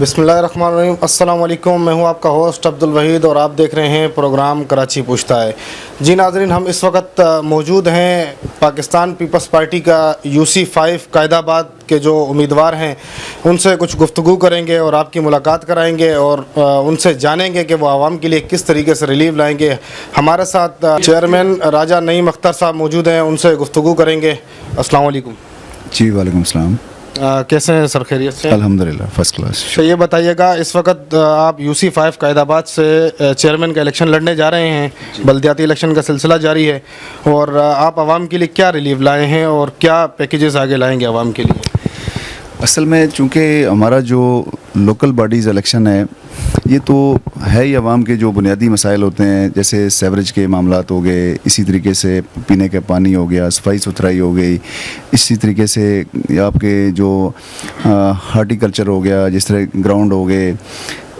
بسم اللہ الرحمن الرحیم. السلام علیکم. میں ہوں آپ کا ہوسٹ عبدالوحید اور آپ دیکھ رہے ہیں پروگرام کراچی پوچھتا ہے. جی ناظرین، ہم اس وقت موجود ہیں پاکستان پیپلز پارٹی کا UC5 قائد آباد کے جو امیدوار ہیں ان سے کچھ گفتگو کریں گے اور آپ کی ملاقات کرائیں گے اور ان سے جانیں گے کہ وہ عوام کے لیے کس طریقے سے ریلیف لائیں گے. ہمارے ساتھ چیئرمین راجہ نعیم اختر صاحب موجود ہیں، ان سے گفتگو کریں گے. السلام علیکم. جی وعلیکم السلام. کیسے ہیں سر؟ خیریت سے؟ الحمدللہ فرسٹ کلاس. تو یہ بتائیے گا، اس وقت آپ UC5 قائد آباد سے چیئرمین کا الیکشن لڑنے جا رہے ہیں. بلدیاتی الیکشن کا سلسلہ جاری ہے اور آپ عوام کے لیے کیا ریلیف لائے ہیں اور کیا پیکیجز آگے لائیں گے عوام کے لیے؟ اصل میں چونکہ ہمارا جو لوکل باڈیز الیکشن ہے یہ تو ہے ہی عوام کے جو بنیادی مسائل ہوتے ہیں، جیسے سیوریج کے معاملات ہو گئے، اسی طریقے سے پینے کا پانی ہو گیا، صفائی ستھرائی ہو گئی، اسی طریقے سے آپ کے جو ہارٹی کلچر ہو گیا، جس طرح گراؤنڈ ہو گئے،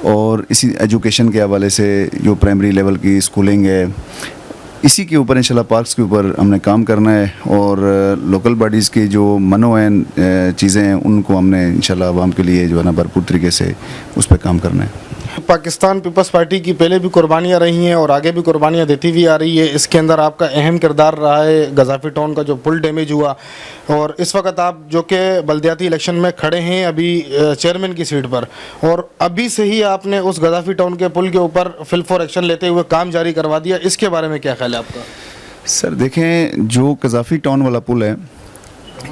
اور اسی ایجوکیشن کے حوالے سے جو پرائمری لیول کی اسکولنگ ہے، اسی کے اوپر انشاءاللہ پارکس کے اوپر ہم نے کام کرنا ہے. اور لوکل باڈیز کی جو منوعین چیزیں ہیں ان کو ہم نے انشاءاللہ عوام کے لیے جو ہے نا بھرپور طریقے سے اس پہ کام کرنا ہے. پاکستان پیپلز پارٹی کی پہلے بھی قربانیاں رہی ہیں اور آگے بھی قربانیاں دیتی ہوئی آ رہی ہے. اس کے اندر آپ کا اہم کردار رہا ہے گزافی ٹاؤن کا جو پل ڈیمیج ہوا، اور اس وقت آپ جو کہ بلدیاتی الیکشن میں کھڑے ہیں ابھی چیئرمین کی سیٹ پر، اور ابھی سے ہی آپ نے اس گزافی ٹاؤن کے پل کے اوپر فل فور ایکشن لیتے ہوئے کام جاری کروا دیا. اس کے بارے میں کیا خیال ہے آپ کا؟ سر دیکھیں، جو قذافی ٹاؤن والا پل ہے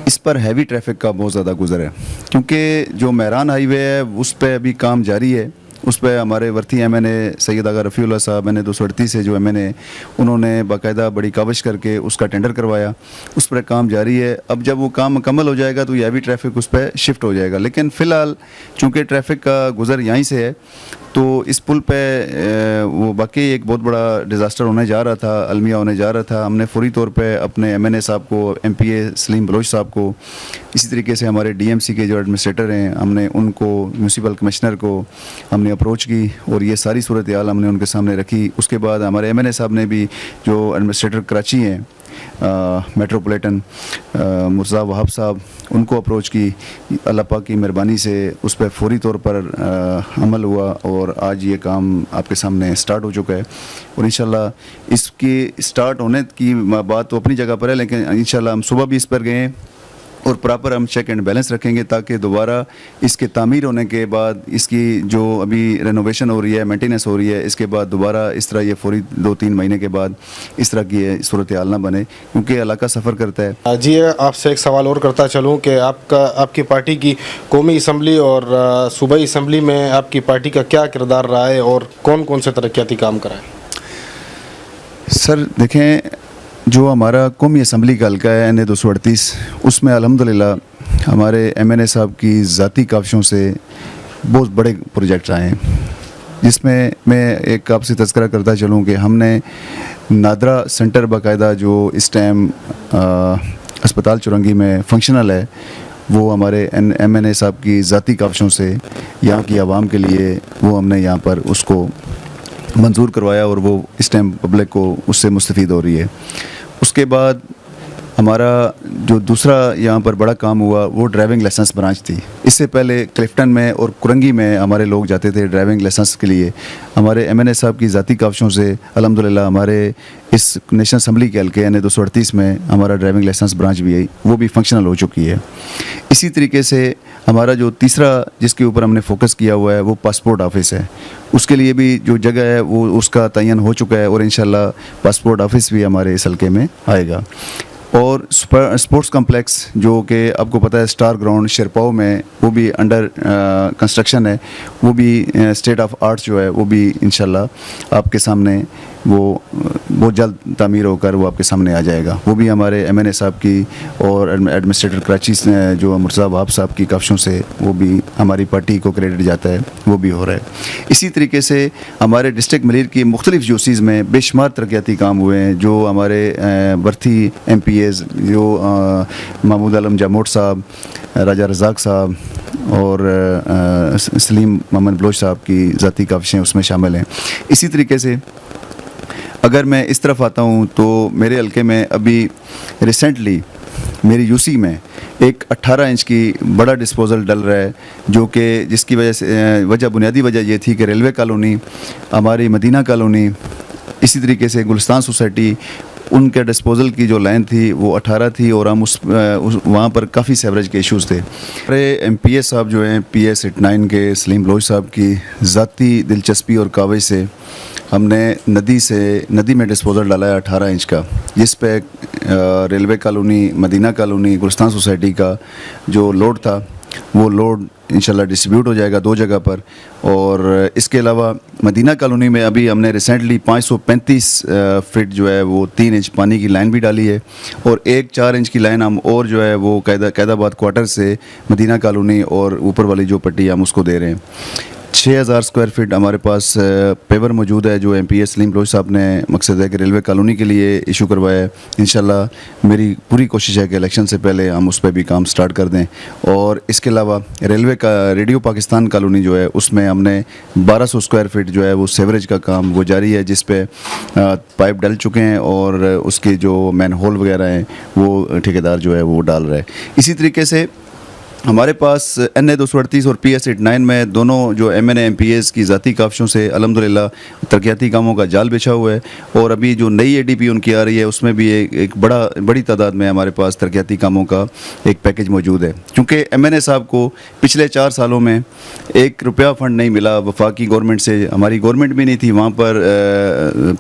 اس پر ہیوی ٹریفک کا بہت زیادہ گزر ہے، کیونکہ جو مہران ہائی وے ہے اس پہ ابھی کام جاری ہے. اس پہ ہمارے ورتی MNA سید آغا رفیع اللہ صاحب NA 238 سے جو MNA انہوں نے باقاعدہ بڑی کاوش کر کے اس کا ٹینڈر کروایا. اس پر کام جاری ہے. اب جب وہ کام مکمل ہو جائے گا تو یہ ہیوی ٹریفک اس پہ شفٹ ہو جائے گا. لیکن فی الحال چونکہ ٹریفک کا گزر یہیں سے ہے تو اس پل پہ وہ باقی ایک بہت بڑا ڈیزاسٹر ہونے جا رہا تھا، المیہ ہونے جا رہا تھا. ہم نے فوری طور پہ اپنے MNA صاحب کو، MPA سلیم بلوچ صاحب کو، اسی طریقے سے ہمارے DMC کے جو ایڈمنسٹریٹر ہیں ہم نے ان کو، میونسپل کمشنر کو ہم نے اپروچ کی اور یہ ساری صورتحال ہم نے ان کے سامنے رکھی. اس کے بعد ہمارے MNA صاحب نے بھی، جو ایڈمنسٹریٹر کراچی ہیں میٹروپولیٹن مرزا وہاب صاحب، ان کو اپروچ کی. اللہ پاک کی مہربانی سے اس پہ فوری طور پر عمل ہوا اور آج یہ کام آپ کے سامنے سٹارٹ ہو چکا ہے. اور انشاءاللہ اس کی سٹارٹ ہونے کی بات تو اپنی جگہ پر ہے، لیکن انشاءاللہ ہم صبح بھی اس پر گئے ہیں اور پراپر ہم چیک اینڈ بیلنس رکھیں گے تاکہ دوبارہ اس کے تعمیر ہونے کے بعد، اس کی جو ابھی رینوویشن ہو رہی ہے، مینٹیننس ہو رہی ہے، اس کے بعد دوبارہ اس طرح یہ فوری 2-3 مہینے کے بعد اس طرح کی صورتحال نہ بنے، کیونکہ علاقہ سفر کرتا ہے. جی آپ سے ایک سوال اور کرتا چلوں کہ آپ کی پارٹی کی قومی اسمبلی اور صوبائی اسمبلی میں آپ کی پارٹی کا کیا کردار رہا ہے اور کون کون سے ترقیاتی کام کرائے؟ سر دیکھیں، جو ہمارا قومی اسمبلی کا حلقہ ہے NA 238، اس میں الحمدللہ ہمارے MNA صاحب کی ذاتی کاوشوں سے بہت بڑے پروجیکٹ آئے ہیں، جس میں ایک آپ سے تذکرہ کرتا چلوں کہ ہم نے نادرا سینٹر باقاعدہ جو اس ٹائم اسپتال چورنگی میں فنکشنل ہے، وہ ہمارے MNA صاحب کی ذاتی کاوشوں سے یہاں کی عوام کے لیے وہ ہم نے یہاں پر اس کو منظور کروایا اور وہ اس ٹائم پبلک کو اس سے مستفید ہو رہی ہے. اس کے بعد ہمارا جو دوسرا یہاں پر بڑا کام ہوا وہ ڈرائیونگ لائسنس برانچ تھی. اس سے پہلے کلفٹن میں اور کرنگی میں ہمارے لوگ جاتے تھے ڈرائیونگ لائسنس کے لیے. ہمارے MNA صاحب کی ذاتی کاوشوں سے الحمدللہ ہمارے اس نیشنل اسمبلی کے حلقے NA 238 میں ہمارا ڈرائیونگ لائسنس برانچ بھی ہے، وہ بھی فنکشنل ہو چکی ہے. اسی طریقے سے ہمارا جو تیسرا جس کے اوپر ہم نے فوکس کیا ہوا ہے وہ پاسپورٹ آفس ہے. اس کے لیے بھی جو جگہ ہے وہ اس کا تعین ہو چکا ہے اور انشاءاللہ پاسپورٹ آفس بھی ہمارے اس حلقے میں آئے گا. اور اسپورٹس کمپلیکس جو کہ آپ کو پتہ ہے اسٹار گراؤنڈ شیرپاؤ میں، وہ بھی انڈر کنسٹرکشن ہے، وہ بھی اسٹیٹ آف آرٹس جو ہے وہ بھی انشاءاللہ آپ کے سامنے وہ بہت جلد تعمیر ہو کر وہ آپ کے سامنے آ جائے گا. وہ بھی ہمارے MNA صاحب کی اور ایڈمنسٹریٹر کراچی جو مرزا وہاب صاحب کی کاوشوں سے وہ بھی ہماری پارٹی کو کریڈٹ جاتا ہے، وہ بھی ہو رہا ہے. اسی طریقے سے ہمارے ڈسٹرکٹ ملیر کی مختلف یوسیز میں بے شمار ترقیاتی کام ہوئے ہیں، جو ہمارے برتھی MPAs جو محمود عالم جاموٹ صاحب، راجہ رزاق صاحب اور سلیم محمد بلوچ صاحب کی ذاتی کاوشیں اس میں شامل ہیں. اسی طریقے سے اگر میں اس طرف آتا ہوں تو میرے حلقے میں ابھی ریسنٹلی میری UC میں ایک 18 انچ کی بڑا ڈسپوزل ڈل رہا ہے، جو کہ جس کی وجہ سے بنیادی وجہ یہ تھی کہ ریلوے کالونی، ہماری مدینہ کالونی، اسی طریقے سے گلستان سوسائٹی، ان کے ڈسپوزل کی جو لائن تھی وہ 18 تھی، اور ہم وہاں پر کافی سیوریج کے ایشوز تھے. ہمارے ایم پی اے صاحب جو ہیں PS 89 کے سلیم بلوچ صاحب کی ذاتی دلچسپی اور کاوش سے ہم نے ندی میں ڈسپوزل ڈالا ہے 18 انچ کا، جس پہ ریلوے کالونی، مدینہ کالونی، گلستان سوسائٹی کا جو لوڈ تھا وہ لوڈ انشاءاللہ ڈسٹریبیوٹ ہو جائے گا 2 جگہ پر. اور اس کے علاوہ مدینہ کالونی میں ابھی ہم نے ریسنٹلی 535 فٹ جو ہے وہ 3 انچ پانی کی لائن بھی ڈالی ہے، اور ایک 4 انچ کی لائن ہم اور جو ہے وہ قید آباد کوارٹر سے مدینہ کالونی اور اوپر والی جو پٹی ہم اس کو دے رہے ہیں. 6000 اسکوائر فٹ ہمارے پاس پیور موجود ہے، جو ایم پی ایس سلیم بلوچ صاحب نے مقصد ہے کہ ریلوے کالونی کے لیے ایشو کروایا ہے. انشاءاللہ میری پوری کوشش ہے کہ الیکشن سے پہلے ہم اس پہ بھی کام سٹارٹ کر دیں. اور اس کے علاوہ ریلوے کا ریڈیو پاکستان کالونی جو ہے اس میں ہم نے 1200 اسکوائر فٹ جو ہے وہ سیوریج کا کام وہ جاری ہے، جس پہ پائپ ڈل چکے ہیں، اور اس کے جو مین ہول وغیرہ ہیں وہ ٹھیکیدار جو ہے وہ ڈال رہا ہے. اسی طریقے سے ہمارے پاس NA 238 اور PS 89 میں دونوں جو MNA MPAs کی ذاتی کاوشوں سے الحمدللہ ترقیاتی کاموں کا جال بچھا ہوا ہے. اور ابھی جو نئی ADP ان کی آ رہی ہے اس میں بھی ایک بڑی تعداد میں ہمارے پاس ترقیاتی کاموں کا ایک پیکج موجود ہے. چونکہ MNA صاحب کو پچھلے 4 سالوں میں 1 روپیہ فنڈ نہیں ملا وفاقی گورنمنٹ سے. ہماری گورنمنٹ بھی نہیں تھی وہاں پر،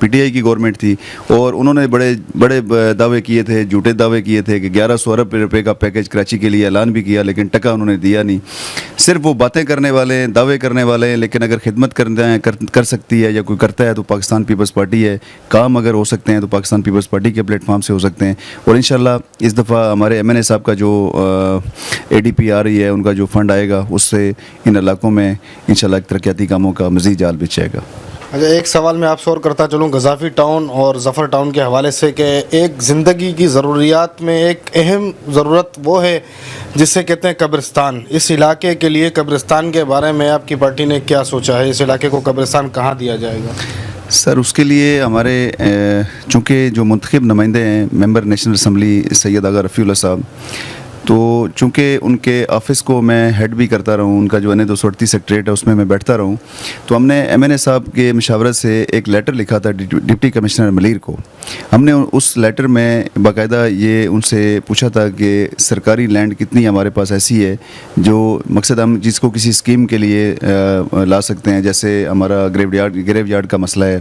PTI کی گورنمنٹ تھی، اور انہوں نے بڑے دعوے کیے تھے، جھوٹے دعوے کیے تھے کہ 1100 ارب روپے کا پیکج کراچی کے لیے اعلان بھی کیا، لیکن ٹکا انہوں نے دیا نہیں. صرف وہ باتیں کرنے والے ہیں، دعوے کرنے والے ہیں، لیکن اگر خدمت کر سکتی ہے یا کوئی کرتا ہے تو پاکستان پیپلز پارٹی ہے. کام اگر ہو سکتے ہیں تو پاکستان پیپلز پارٹی کے پلیٹ فارم سے ہو سکتے ہیں. اور انشاءاللہ اس دفعہ ہمارے MNA صاحب کا جو ADP آ رہی ہے، ان کا جو فنڈ آئے گا، اس سے ان علاقوں میں انشاءاللہ ترقیاتی کاموں کا مزید جال بچھائے گا. اچھا، ایک سوال میں آپ سے اور کرتا چلوں غزافی ٹاؤن اور ظفر ٹاؤن کے حوالے سے، کہ ایک زندگی کی ضروریات میں ایک اہم ضرورت وہ ہے جسے کہتے ہیں قبرستان. اس علاقے کے لیے قبرستان کے بارے میں آپ کی پارٹی نے کیا سوچا ہے؟ اس علاقے کو قبرستان کہاں دیا جائے گا؟ سر، اس کے لیے ہمارے چونکہ جو منتخب نمائندے ہیں ممبر نیشنل اسمبلی سید آغا رفیع اللہ صاحب، تو چونکہ ان کے آفس کو میں ہیڈ بھی کرتا رہا ہوں، ان کا جو NA 238 سیکٹریٹ ہے اس میں بیٹھتا رہا ہوں، تو ہم نے MNA صاحب کے مشاورت سے ایک لیٹر لکھا تھا ڈپٹی کمشنر ملیر کو. ہم نے اس لیٹر میں باقاعدہ یہ ان سے پوچھا تھا کہ سرکاری لینڈ کتنی ہمارے پاس ایسی ہے جو مقصد ہم جس کو کسی اسکیم کے لیے لا سکتے ہیں، جیسے ہمارا گریو یارڈ کا مسئلہ ہے،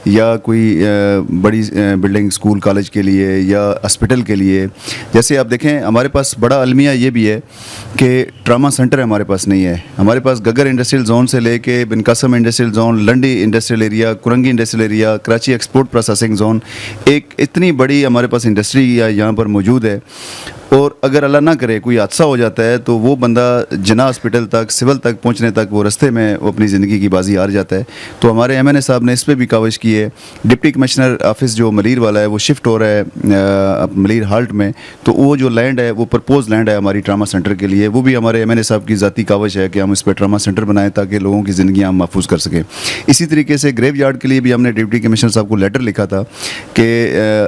یا کوئی بڑی بلڈنگ اسکول کالج کے لیے یا ہاسپٹل کے لیے. جیسے آپ دیکھیں ہمارے پاس بڑا المیہ یہ بھی ہے کہ ٹراما سینٹر ہمارے پاس نہیں ہے. ہمارے پاس گگر انڈسٹریل زون سے لے کے Bin Qasim industrial zone, Landhi industrial area, Korangi industrial area, Karachi export processing zone, ایک اتنی بڑی ہمارے پاس انڈسٹری یہاں پر موجود ہے. اور اگر اللہ نہ کرے کوئی حادثہ ہو جاتا ہے تو وہ بندہ جناح ہاسپٹل تک، سول تک پہنچنے تک وہ رستے میں وہ اپنی زندگی کی بازی ہار جاتا ہے. تو ہمارے MNA صاحب نے اس پہ بھی کاوش کی ہے. ڈپٹی کمشنر آفس جو ملیر والا ہے وہ شفٹ ہو رہا ہے ملیر ہالٹ میں، تو وہ جو لینڈ ہے وہ پرپوز لینڈ ہے ہماری ٹراما سینٹر کے لیے. وہ بھی ہمارے MNA صاحب کی ذاتی کاوش ہے کہ ہم اس پہ ٹراما سینٹر بنائیں تاکہ لوگوں کی زندگیاں ہم محفوظ کر سکیں. اسی طریقے سے گریو یارڈ کے لیے بھی ہم نے ڈپٹی کمشنر صاحب کو لیٹر لکھا تھا کہ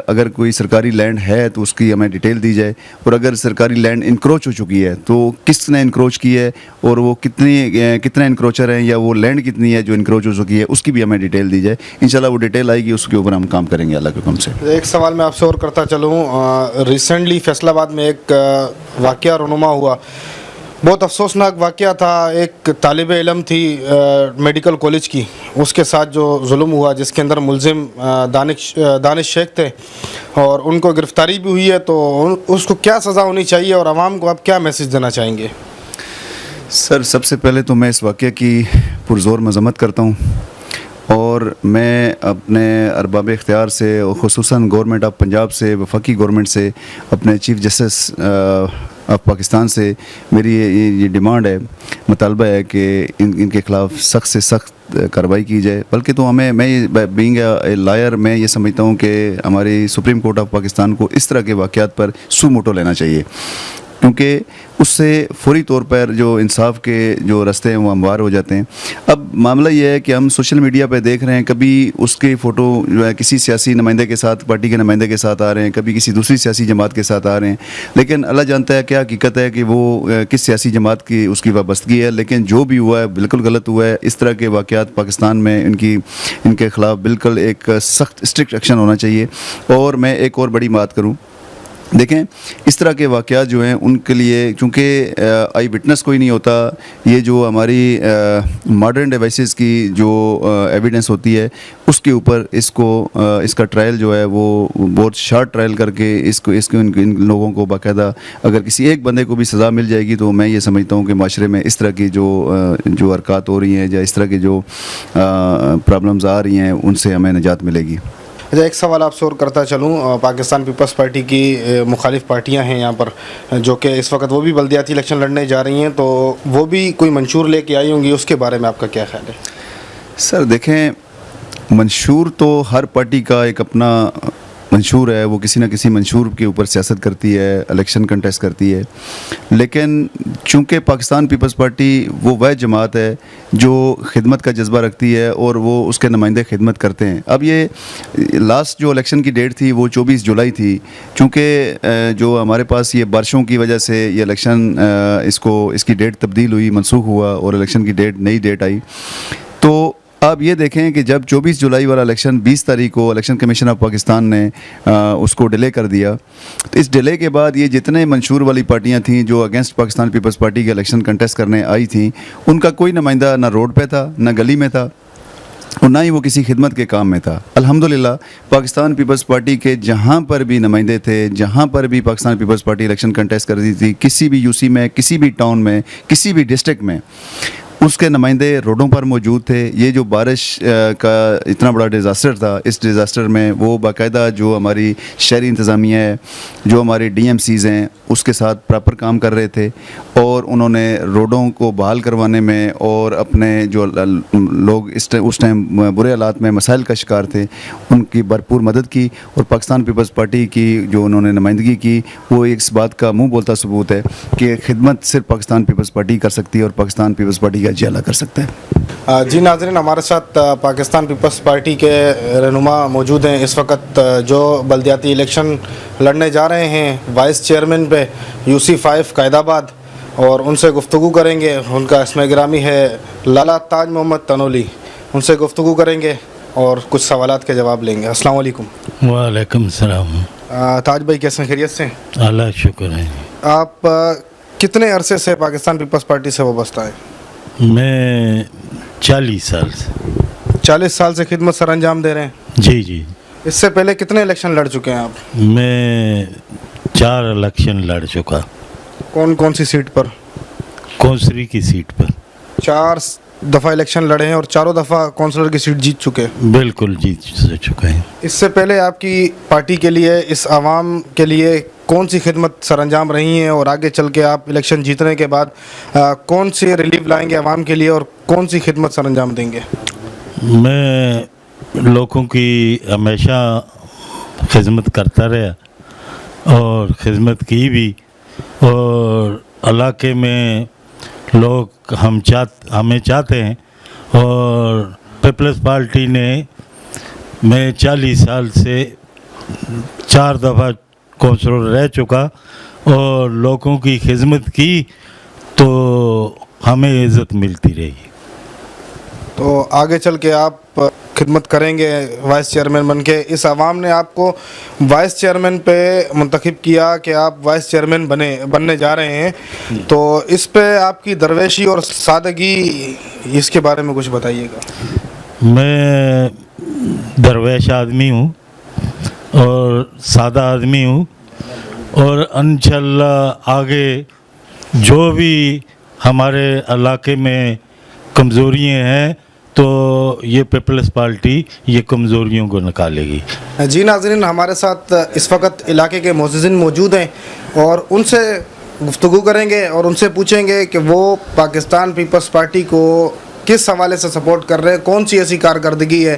اگر کوئی سرکاری لینڈ ہے تو اس کی ہمیں ڈیٹیل دی جائے، اور اگر سرکاری لینڈ انکروچ ہو چکی ہے تو کس نے انکروچ کی ہے، اور وہ کتنے انکروچر ہیں، یا وہ لینڈ کتنی ہے جو انکروچ ہو چکی ہے، اس کی بھی ہمیں ڈیٹیل دی جائے. انشاءاللہ وہ ڈیٹیل آئے گی، اس کے اوپر ہم کام کریں گے اللہ کے حکم سے. ایک سوال میں آپ سے اور کرتا چلوں، ریسنٹلی فیصل آباد میں ایک واقعہ رونما ہوا، بہت افسوسناک واقعہ تھا. ایک طالب علم تھی میڈیکل کالج کی، اس کے ساتھ جو ظلم ہوا، جس کے اندر ملزم دانش شیخ تھے، اور ان کو گرفتاری بھی ہوئی ہے. تو اس کو کیا سزا ہونی چاہیے، اور عوام کو آپ کیا میسج دینا چاہیں گے؟ سر، سب سے پہلے تو میں اس واقعہ کی پرزور مذمت کرتا ہوں، اور میں اپنے ارباب اختیار سے، خصوصاً گورنمنٹ آف پنجاب سے، وفاقی گورنمنٹ سے، اپنے چیف جسٹس آف پاکستان سے میری یہ ڈیمانڈ ہے، مطالبہ ہے کہ ان کے خلاف سخت سے سخت کارروائی کی جائے. بلکہ تو میں بینگ اے لائر میں یہ سمجھتا ہوں کہ ہماری سپریم کورٹ آف پاکستان کو اس طرح کے واقعات پر سو موٹو لینا چاہیے. کیونکہ اس سے فوری طور پر جو انصاف کے جو راستے ہیں وہ ہموار ہو جاتے ہیں. اب معاملہ یہ ہے کہ ہم سوشل میڈیا پہ دیکھ رہے ہیں کبھی اس کی فوٹو جو ہے کسی سیاسی نمائندے کے ساتھ, پارٹی کے نمائندے کے ساتھ آ رہے ہیں, کبھی کسی دوسری سیاسی جماعت کے ساتھ آ رہے ہیں, لیکن اللہ جانتا ہے کیا حقیقت ہے کہ وہ کس سیاسی جماعت کی اس کی وابستگی ہے. لیکن جو بھی ہوا ہے بالکل غلط ہوا ہے. اس طرح کے واقعات پاکستان میں ان کے خلاف بالکل ایک سخت اسٹرکٹ ایکشن ہونا چاہیے. اور میں ایک اور بڑی بات کروں, دیکھیں اس طرح کے واقعات جو ہیں ان کے لیے چونکہ آئی وٹنس کوئی نہیں ہوتا, یہ جو ہماری ماڈرن ڈیوائسز کی جو ایویڈنس ہوتی ہے اس کے اوپر اس کا ٹرائل جو ہے وہ بہت شارٹ ٹرائل کر کے اس کو ان لوگوں کو باقاعدہ اگر کسی ایک بندے کو بھی سزا مل جائے گی تو میں یہ سمجھتا ہوں کہ معاشرے میں اس طرح کی جو حرکات ہو رہی ہیں یا اس طرح کی جو پرابلمز آ رہی ہیں ان سے ہمیں نجات ملے گی. اچھا, ایک سوال آپ سے اور کرتا چلوں. پاکستان پیپلز پارٹی کی مخالف پارٹیاں ہیں یہاں پر جو کہ اس وقت وہ بھی بلدیاتی الیکشن لڑنے جا رہی ہیں, تو وہ بھی کوئی منشور لے کے آئی ہوں گی, اس کے بارے میں آپ کا کیا خیال ہے؟ سر دیکھیں, منشور تو ہر پارٹی کا ایک اپنا منشور ہے, وہ کسی نہ کسی منشور کے اوپر سیاست کرتی ہے, الیکشن کنٹیسٹ کرتی ہے. لیکن چونکہ پاکستان پیپلز پارٹی وہ جماعت ہے جو خدمت کا جذبہ رکھتی ہے اور وہ اس کے نمائندے خدمت کرتے ہیں. اب یہ لاسٹ جو الیکشن کی ڈیٹ تھی وہ 24 جولائی تھی, چونکہ جو ہمارے پاس یہ بارشوں کی وجہ سے یہ الیکشن اس کی ڈیٹ تبدیل ہوئی, منسوخ ہوا اور الیکشن کی نئی ڈیٹ آئی. تو آپ یہ دیکھیں کہ جب 24 جولائی والا الیکشن 20 تاریخ کو الیکشن کمیشن آف پاکستان نے اس کو ڈیلے کر دیا, تو اس ڈیلے کے بعد یہ جتنے منشور والی پارٹیاں تھیں جو اگینسٹ پاکستان پیپلز پارٹی کے الیکشن کنٹیسٹ کرنے آئی تھیں, ان کا کوئی نمائندہ نہ روڈ پہ تھا, نہ گلی میں تھا, اور نہ ہی وہ کسی خدمت کے کام میں تھا. الحمدللہ پاکستان پیپلز پارٹی کے جہاں پر بھی نمائندے تھے, جہاں پر بھی پاکستان پیپلز پارٹی الیکشن کنٹیسٹ کر رہی تھی, کسی بھی یو سی میں, کسی بھی ٹاؤن میں, کسی بھی ڈسٹرکٹ میں, اس کے نمائندے روڈوں پر موجود تھے. یہ جو بارش کا اتنا بڑا ڈیزاسٹر تھا, اس ڈیزاسٹر میں وہ باقاعدہ جو ہماری شہری انتظامیہ ہے, جو ہمارے ڈی ایم سیز ہیں, اس کے ساتھ پراپر کام کر رہے تھے, اور انہوں نے روڈوں کو بحال کروانے میں اور اپنے جو لوگ اس ٹائم برے حالات میں مسائل کا شکار تھے ان کی بھرپور مدد کی. اور پاکستان پیپلز پارٹی کی جو انہوں نے نمائندگی کی وہ اس بات کا منہ بولتا ثبوت ہے کہ خدمت صرف پاکستان پیپلز پارٹی کر سکتی ہے اور پاکستان پیپلز پارٹی کا جیلا کر سکتا ہے. جی ناظرین, ہمارے ساتھ پاکستان پیپلز پارٹی کے رہنما موجود ہیں اس وقت جو بلدیاتی الیکشن لڑنے جا رہے ہیں وائس چیئرمین پہ UC5 قائد آباد, اور ان سے گفتگو کریں گے. ان کا اسم گرامی ہے لالا تاج محمد تنولی. ان سے گفتگو کریں گے اور کچھ سوالات کے جواب لیں گے. السلام علیکم. وعلیکم السلام. تاج بھائی کیسے ہیں, خیریت سے؟ اللہ شکر ہے. آپ کتنے عرصے سے پاکستان پیپلز پارٹی سے وابستہ ہیں؟ میں 40 سال سے. 40 سال سے خدمت سر انجام دے رہے ہیں؟ جی جی. اس سے پہلے کتنے الیکشن لڑ چکے ہیں آپ؟ میں 4 الیکشن لڑ چکا. کون کون سی سیٹ پر؟ کونسری کی سیٹ پر 4 دفعہ الیکشن لڑے ہیں اور چاروں دفعہ کونسلر کی سیٹ جیت چکے. بالکل جیت چکے ہیں. اس سے پہلے آپ کی پارٹی کے لیے, اس عوام کے لیے کون سی خدمت سر انجام رہی ہیں, اور آگے چل کے آپ الیکشن جیتنے کے بعد کون سی ریلیف لائیں گے عوام کے لیے اور کون سی خدمت سر انجام دیں گے؟ میں لوگوں کی ہمیشہ خدمت کرتا رہا اور خدمت کی بھی, اور علاقے میں لوگ ہمیں چاہتے ہیں. اور پیپلز پارٹی نے میں 40 سال سے 4 دفعہ کونسلر رہ چکا اور لوگوں کی خدمت کی تو ہمیں عزت ملتی رہی. تو آگے چل کے آپ خدمت کریں گے وائس چیئرمین بن کے. اس عوام نے آپ کو وائس چیئرمین پہ منتخب کیا کہ آپ وائس چیئرمین بننے جا رہے ہیں, تو اس پہ آپ کی درویشی اور سادگی, اس کے بارے میں کچھ بتائیے گا. میں درویش آدمی ہوں اور سادہ آدمی ہوں, اور انشاءاللہ آگے جو بھی ہمارے علاقے میں کمزوریاں ہیں تو یہ پیپلز پارٹی یہ کمزوریوں کو نکالے گی. جی ناظرین, ہمارے ساتھ اس وقت علاقے کے معززین موجود ہیں اور ان سے گفتگو کریں گے اور ان سے پوچھیں گے کہ وہ پاکستان پیپلز پارٹی کو کس حوالے سے سپورٹ کر رہے ہیں, کون سی ایسی کارکردگی ہے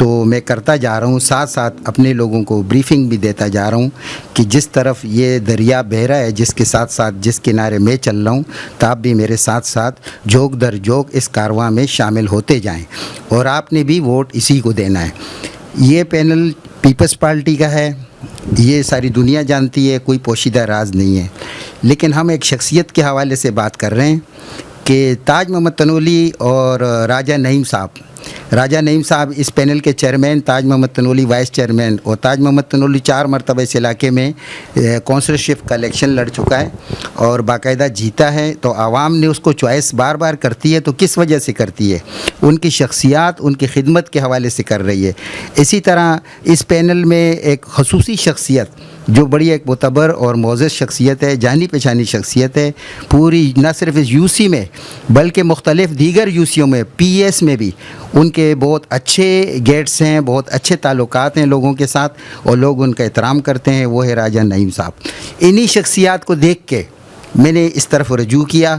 تو میں کرتا جا رہا ہوں، ساتھ ساتھ اپنے لوگوں کو بریفنگ بھی دیتا جا رہا ہوں کہ جس طرف یہ دریا بہہ رہا ہے، جس کے ساتھ ساتھ جس کنارے میں چل رہا ہوں، تو آپ بھی میرے ساتھ ساتھ جوک در جوک اس کارواں میں شامل ہوتے جائیں، اور آپ نے بھی ووٹ اسی کو دینا ہے۔ یہ پینل پیپلز پارٹی کا ہے، یہ ساری دنیا جانتی ہے، کوئی پوشیدہ راز نہیں ہے، لیکن ہم ایک شخصیت کے حوالے سے بات کر رہے ہیں کہ تاج محمد تنولی اور راجہ نعیم صاحب اس پینل کے chairman, Taj Muhammad Tanoli vice chairman, اور تاج محمد تنولی 4 مرتبہ اس علاقے میں کونسلرشپ کا الیکشن لڑ چکا ہے اور باقاعدہ جیتا ہے، تو عوام نے اس کو چوائس بار بار کرتی ہے، تو کس وجہ سے کرتی ہے؟ ان کی شخصیات، ان کی خدمت کے حوالے سے کر رہی ہے۔ اسی طرح اس پینل میں ایک خصوصی شخصیت جو بڑی ایک معتبر اور معزز شخصیت ہے، جانی پہچانی شخصیت ہے، پوری نہ صرف اس یو سی میں بلکہ مختلف دیگر یو سیوں میں، پی ایس میں بھی ان کے بہت اچھے گیٹس ہیں، بہت اچھے تعلقات ہیں لوگوں کے ساتھ، اور لوگ ان کا احترام کرتے ہیں، وہ ہے راجہ نعیم صاحب۔ انہی شخصیات کو دیکھ کے میں نے اس طرف رجوع کیا۔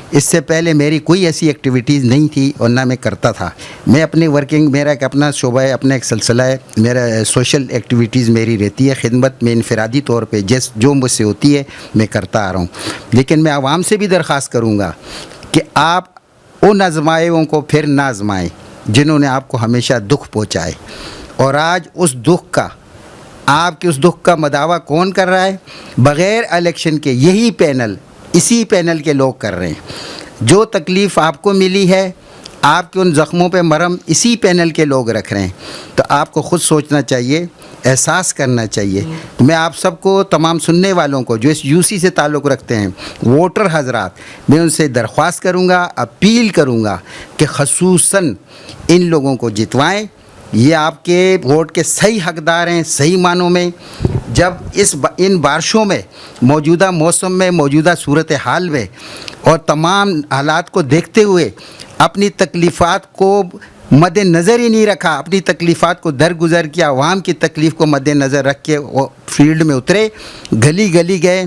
اس سے پہلے میری کوئی ایسی ایکٹیویٹیز نہیں تھی اور نہ میں کرتا تھا۔ میں اپنی ورکنگ، میرا ایک اپنا شعبہ ہے، اپنا ایک سلسلہ ہے، میرا سوشل ایکٹیویٹیز میری رہتی ہے، خدمت میں انفرادی طور پہ جو مجھ سے ہوتی ہے میں کرتا آ رہا ہوں، لیکن میں عوام سے بھی درخواست کروں گا کہ آپ ان آزمائیوں کو پھر نہ آزمائیں جنہوں نے آپ کو ہمیشہ دکھ پہنچائے، اور آج اس دکھ کا، آپ کے اس دکھ کا مداوع کون کر رہا ہے؟ بغیر الیکشن کے یہی پینل، اسی پینل کے لوگ کر رہے ہیں۔ جو تکلیف آپ کو ملی ہے، آپ کے ان زخموں پہ مرہم اسی پینل کے لوگ رکھ رہے ہیں، تو آپ کو خود سوچنا چاہیے، احساس کرنا چاہیے۔ میں آپ سب کو، تمام سننے والوں کو جو اس یو سی سے تعلق رکھتے ہیں، ووٹر حضرات، میں ان سے درخواست کروں گا، اپیل کروں گا کہ خصوصاً ان لوگوں کو جتوائیں۔ یہ آپ کے ووٹ کے صحیح حقدار ہیں، صحیح معنوں میں۔ جب ان بارشوں میں، موجودہ موسم میں، موجودہ صورتحال میں اور تمام حالات کو دیکھتے ہوئے اپنی تکلیفات کو مد نظر ہی نہیں رکھا، اپنی تکلیفات کو درگزر کیا، عوام کی تکلیف کو مد نظر رکھ کے وہ فیلڈ میں اترے، گلی گلی گئے،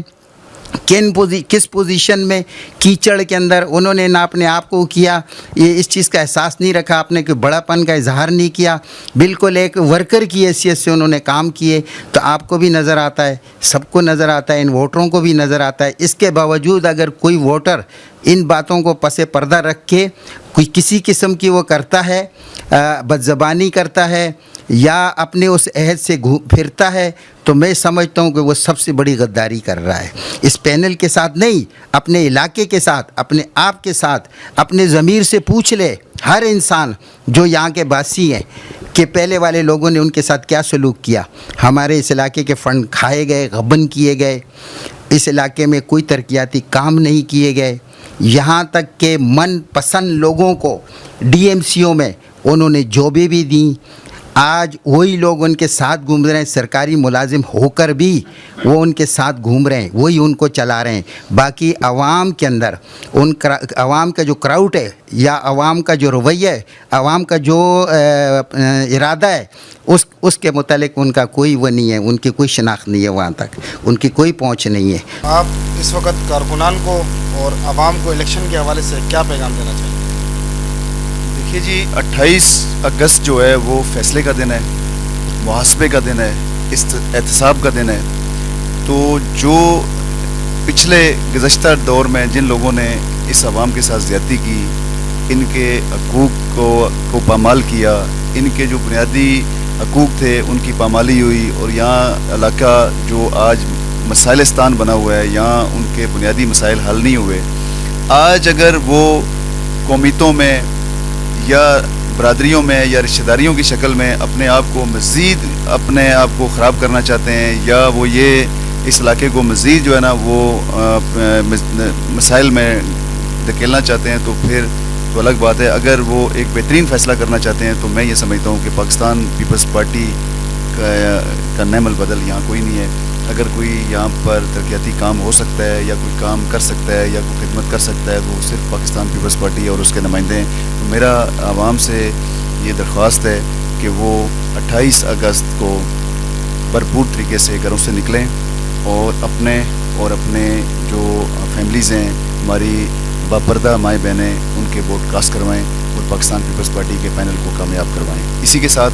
کس پوزیشن میں، کیچڑ کے اندر انہوں نے نہ اپنے آپ کو کیا، یہ اس چیز کا احساس نہیں رکھا، اپنے کوئی بڑا پن کا اظہار نہیں کیا، بالکل ایک ورکر کی حیثیت سے انہوں نے کام کیے۔ تو آپ کو بھی نظر آتا ہے، سب کو نظر آتا ہے، ان ووٹروں کو بھی نظر آتا ہے۔ اس کے باوجود اگر کوئی ووٹر ان باتوں کو پس پردہ رکھ کے کوئی کسی قسم کی وہ کرتا ہے، بدزبانی کرتا ہے یا اپنے اس عہد سے پھرتا ہے، تو میں سمجھتا ہوں کہ وہ سب سے بڑی غداری کر رہا ہے۔ اس پینل کے ساتھ نہیں، اپنے علاقے کے ساتھ، اپنے آپ کے ساتھ، اپنے ضمیر سے پوچھ لے ہر انسان جو یہاں کے باسی ہیں کہ پہلے والے لوگوں نے ان کے ساتھ کیا سلوک کیا۔ ہمارے اس علاقے کے فنڈ کھائے گئے، غبن کیے گئے، اس علاقے میں کوئی ترقیاتی کام نہیں کیے گئے، یہاں تک کہ من پسند لوگوں کو ڈی ایم سی او میں انہوں نے جابیں بھی دیں۔ آج وہی لوگ ان کے ساتھ گھوم رہے ہیں، سرکاری ملازم ہو کر بھی وہ ان کے ساتھ گھوم رہے ہیں، وہی ان کو چلا رہے ہیں۔ باقی عوام کے اندر عوام کا جو کراؤڈ ہے یا عوام کا جو رویہ ہے، عوام کا جو ارادہ ہے، اس کے متعلق ان کا کوئی وہ نہیں ہے، ان کی کوئی شناخت نہیں ہے، وہاں تک ان کی کوئی پہنچ نہیں ہے۔ آپ اس وقت کارکنان کو اور عوام کو الیکشن کے حوالے سے کیا پیغام دینا چاہیں گے؟ دیکھیے جی، 28 اگست جو ہے وہ فیصلے کا دن ہے، محاسبے کا دن ہے، احتساب کا دن ہے۔ تو جو پچھلے گزشتہ دور میں جن لوگوں نے اس عوام کے ساتھ زیادتی کی، ان کے حقوق کو پامال کیا، ان کے جو بنیادی حقوق تھے ان کی پامالی ہوئی، اور یہاں علاقہ جو آج مسائلستان بنا ہوا ہے، یہاں ان کے بنیادی مسائل حل نہیں ہوئے۔ آج اگر وہ قومیتوں میں یا برادریوں میں یا رشتہ داریوں کی شکل میں اپنے آپ کو مزید اپنے آپ کو خراب کرنا چاہتے ہیں، یا وہ یہ اس علاقے کو مزید جو ہے نا وہ مسائل میں دھکیلنا چاہتے ہیں، تو پھر تو الگ بات ہے۔ اگر وہ ایک بہترین فیصلہ کرنا چاہتے ہیں تو میں یہ سمجھتا ہوں کہ پاکستان پیپلز پارٹی کا نعم البدل یہاں کوئی نہیں ہے۔ اگر کوئی یہاں پر ترقیاتی کام ہو سکتا ہے یا کوئی کام کر سکتا ہے یا کوئی خدمت کر سکتا ہے تو وہ صرف پاکستان پیپلز پارٹی اور اس کے نمائندے ہیں۔ تو میرا عوام سے یہ درخواست ہے کہ وہ 28 اگست کو بھرپور طریقے سے گھروں سے نکلیں اور اپنے جو فیملیز ہیں، ہماری باپردہ مائیں بہنیں، ان کے ووٹ کاسٹ کروائیں اور پاکستان پیپلز پارٹی کے پینل کو کامیاب کروائیں۔ اسی کے ساتھ